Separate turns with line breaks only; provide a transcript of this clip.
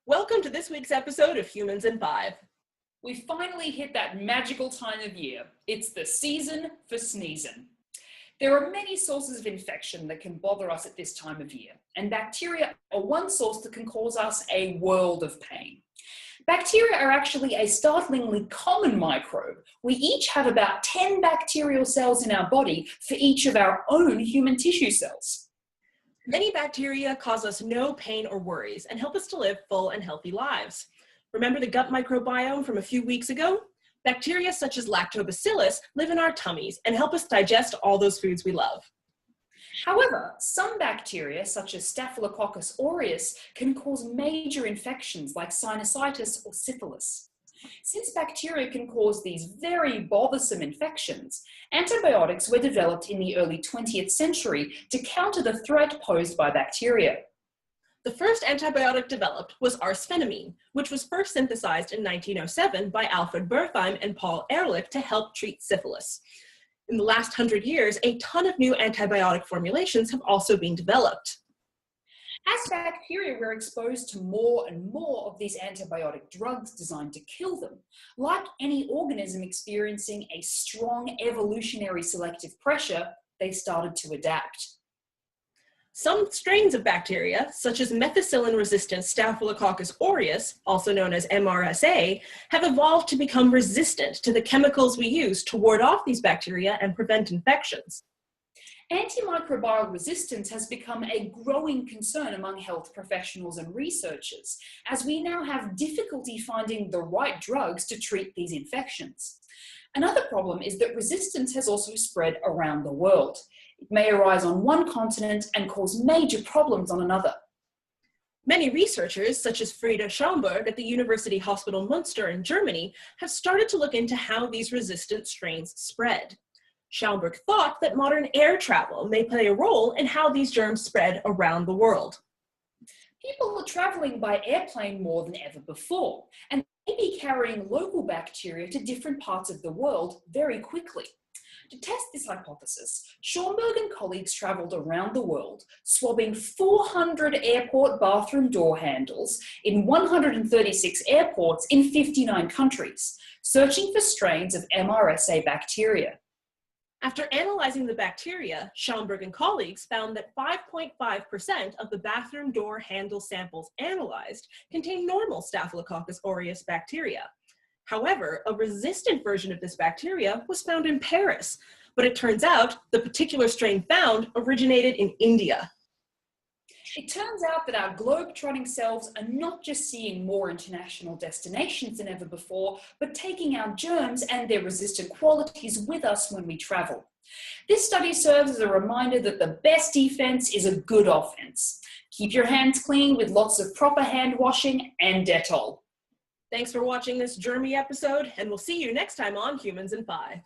Welcome to this week's episode of Humans in 5.
We finally hit that magical time of year. It's the season for sneezing. There are many sources of infection that can bother us at this time of year, and bacteria are one source that can cause us a world of pain. Bacteria are actually a startlingly common microbe. We each have about 10 bacterial cells in our body for each of our own human tissue cells.
Many bacteria cause us no pain or worries and help us to live full and healthy lives. Remember the gut microbiome from a few weeks ago? Bacteria such as lactobacillus live in our tummies and help us digest all those foods we love.
However, some bacteria, such as Staphylococcus aureus, can cause major infections like sinusitis or syphilis. Since bacteria can cause these very bothersome infections, antibiotics were developed in the early 20th century to counter the threat posed by bacteria.
The first antibiotic developed was arsphenamine, which was first synthesized in 1907 by Alfred Bertheim and Paul Ehrlich to help treat syphilis. In the last 100 years, a ton of new antibiotic formulations have also been developed.
As bacteria were exposed to more and more of these antibiotic drugs designed to kill them, like any organism experiencing a strong evolutionary selective pressure, they started to adapt.
Some strains of bacteria, such as methicillin-resistant Staphylococcus aureus, also known as MRSA, have evolved to become resistant to the chemicals we use to ward off these bacteria and prevent infections.
Antimicrobial resistance has become a growing concern among health professionals and researchers, as we now have difficulty finding the right drugs to treat these infections. Another problem is that resistance has also spread around the world. It may arise on one continent and cause major problems on another.
Many researchers, such as Frieda Schaumburg at the University Hospital Münster in Germany, have started to look into how these resistant strains spread. Schaumburg thought that modern air travel may play a role in how these germs spread around the world.
People are traveling by airplane more than ever before, and may be carrying local bacteria to different parts of the world very quickly. To test this hypothesis, Schaumburg and colleagues traveled around the world, swabbing 400 airport bathroom door handles in 136 airports in 59 countries, searching for strains of MRSA bacteria.
After analyzing the bacteria, Schaumburg and colleagues found that 5.5% of the bathroom door handle samples analyzed contained normal Staphylococcus aureus bacteria. However, a resistant version of this bacteria was found in Paris, but it turns out the particular strain found originated in India.
It turns out that our globe-trotting selves are not just seeing more international destinations than ever before, but taking our germs and their resistant qualities with us when we travel. This study serves as a reminder that the best defense is a good offense. Keep your hands clean with lots of proper hand washing and Dettol.
Thanks for watching this germy episode, and we'll see you next time on Humans in 5.